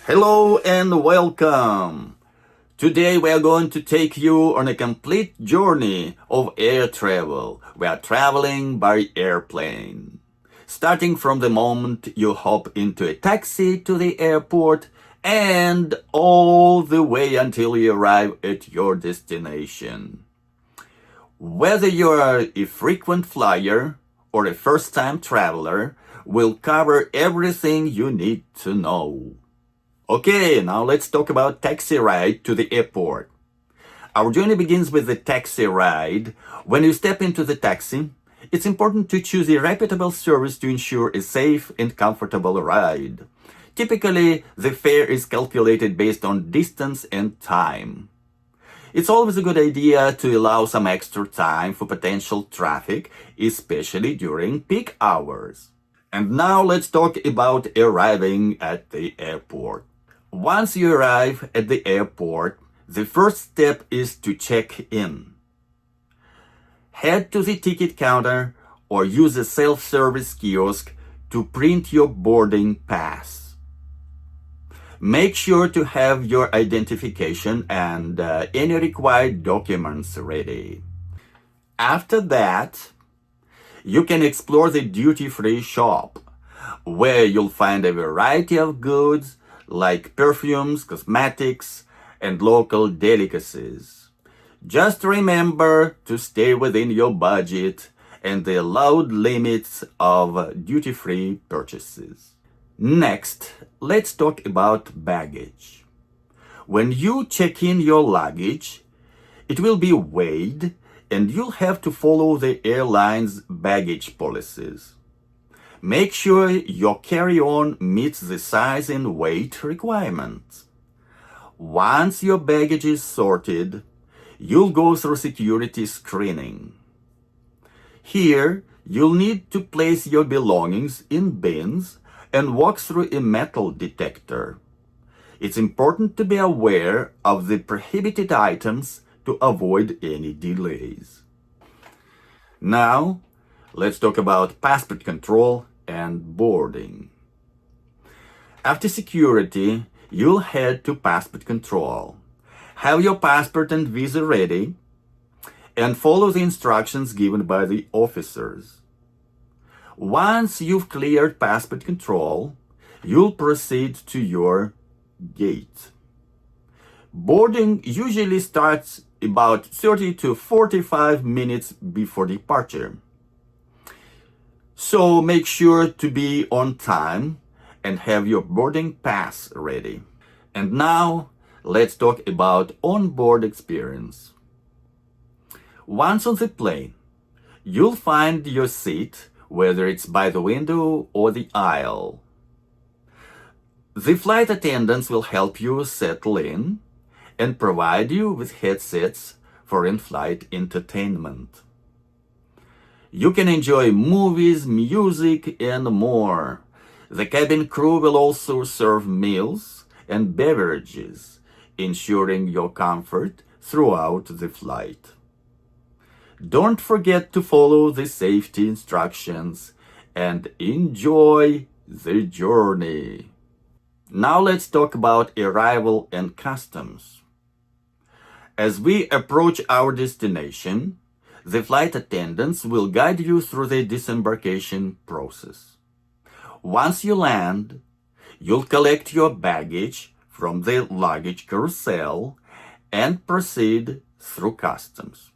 Hello and welcome. Today we are going to take you on a complete journey of air travel. We are traveling by airplane. Starting from the moment you hop into a taxi to the airport and all the way until you arrive at your destination. Whether you are a frequent flyer or a first-time traveler, we'll cover everything you need to know. Okay, now let's talk about taxi ride to the airport. Our journey begins with the taxi ride. When you step into the taxi, it's important to choose a reputable service to ensure a safe and comfortable ride. Typically, the fare is calculated based on distance and time. It's always a good idea to allow some extra time for potential traffic, especially during peak hours. And now let's talk about arriving at the airport. Once you arrive at the airport, the first step is to check in. Head to the ticket counter or use a self-service kiosk to print your boarding pass. Make sure to have your identification and any required documents ready. After that, you can explore the duty-free shop, where you'll find a variety of goods like perfumes, cosmetics, and local delicacies. Just remember to stay within your budget and the allowed limits of duty-free purchases. Next, let's talk about baggage. When you check in your luggage, it will be weighed and you'll have to follow the airline's baggage policies. Make sure your carry-on meets the size and weight requirements. Once your baggage is sorted, you'll go through security screening. Here, you'll need to place your belongings in bins and walk through a metal detector. It's important to be aware of the prohibited items to avoid any delays. Now, let's talk about passport control and boarding. After security, you'll head to passport control. Have your passport and visa ready and follow the instructions given by the officers. Once you've cleared passport control, you'll proceed to your gate. Boarding usually starts about 30 to 45 minutes before departure. So make sure to be on time and have your boarding pass ready. And now, let's talk about onboard experience. Once on the plane, you'll find your seat, whether it's by the window or the aisle. The flight attendants will help you settle in and provide you with headsets for in-flight entertainment. You can enjoy movies, music, and more. The cabin crew will also serve meals and beverages, ensuring your comfort throughout the flight. Don't forget to follow the safety instructions and enjoy the journey. Now let's talk about arrival and customs. As we approach our destination, the flight attendants will guide you through the disembarkation process. Once you land, you'll collect your baggage from the luggage carousel and proceed through customs.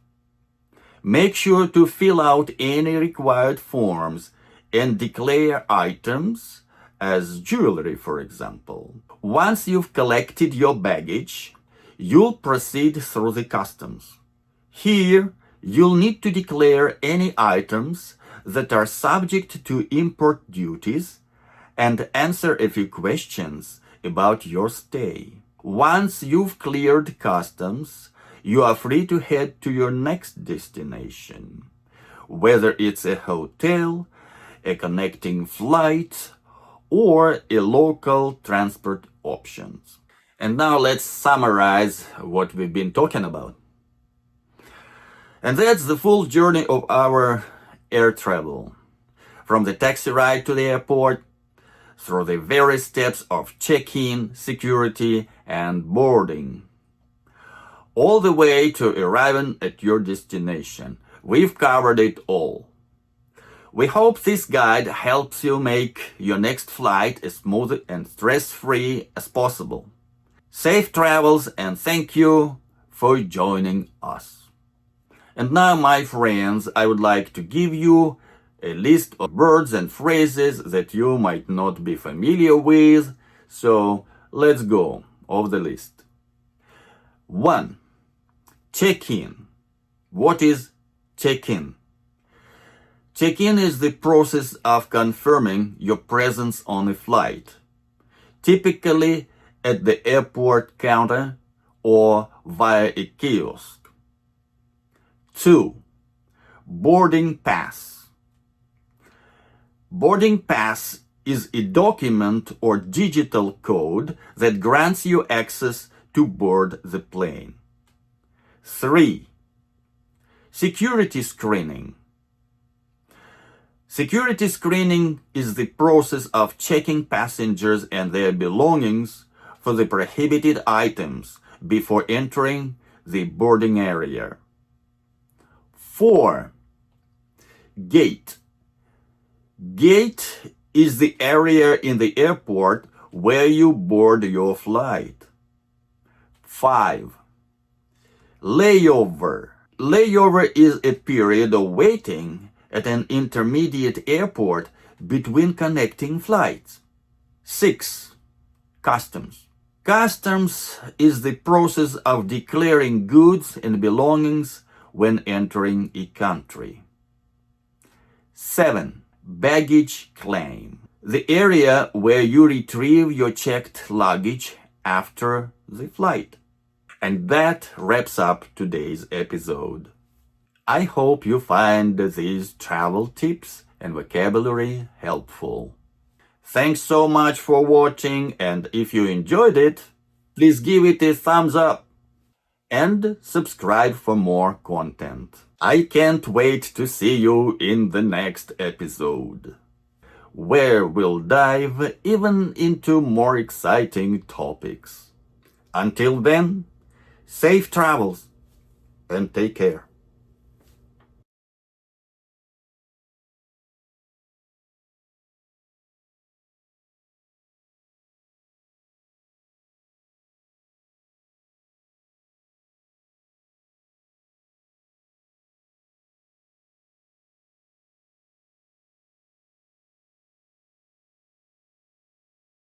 Make sure to fill out any required forms and declare items as jewelry, for example. Once you've collected your baggage, you'll proceed through the customs. Here, you'll need to declare any items that are subject to import duties and answer a few questions about your stay. Once you've cleared customs, you are free to head to your next destination, whether it's a hotel, a connecting flight, or a local transport options. And now let's summarize what we've been talking about. And that's the full journey of our air travel. From the taxi ride to the airport, through the various steps of check-in, security, and boarding, all the way to arriving at your destination. We've covered it all. We hope this guide helps you make your next flight as smooth and stress-free as possible. Safe travels, and thank you for joining us. And now, my friends, I would like to give you a list of words and phrases that you might not be familiar with. So let's go over the list. 1. Check-in. What is check-in? Check-in is the process of confirming your presence on a flight, typically at the airport counter or via a kiosk. 2. Boarding pass. Boarding pass is a document or digital code that grants you access to board the plane. 3. Security screening. Security screening is the process of checking passengers and their belongings for the prohibited items before entering the boarding area. 4. Gate. Gate is the area in the airport where you board your flight. 5. Layover. Layover is a period of waiting at an intermediate airport between connecting flights. 6. Customs. Customs is the process of declaring goods and belongings when entering a country. 7. Baggage claim. The area where you retrieve your checked luggage after the flight. And that wraps up today's episode. I hope you find these travel tips and vocabulary helpful. Thanks so much for watching, and if you enjoyed it, please give it a thumbs up and subscribe for more content. I can't wait to see you in the next episode, where we'll dive even into more exciting topics. Until then, safe travels and take care.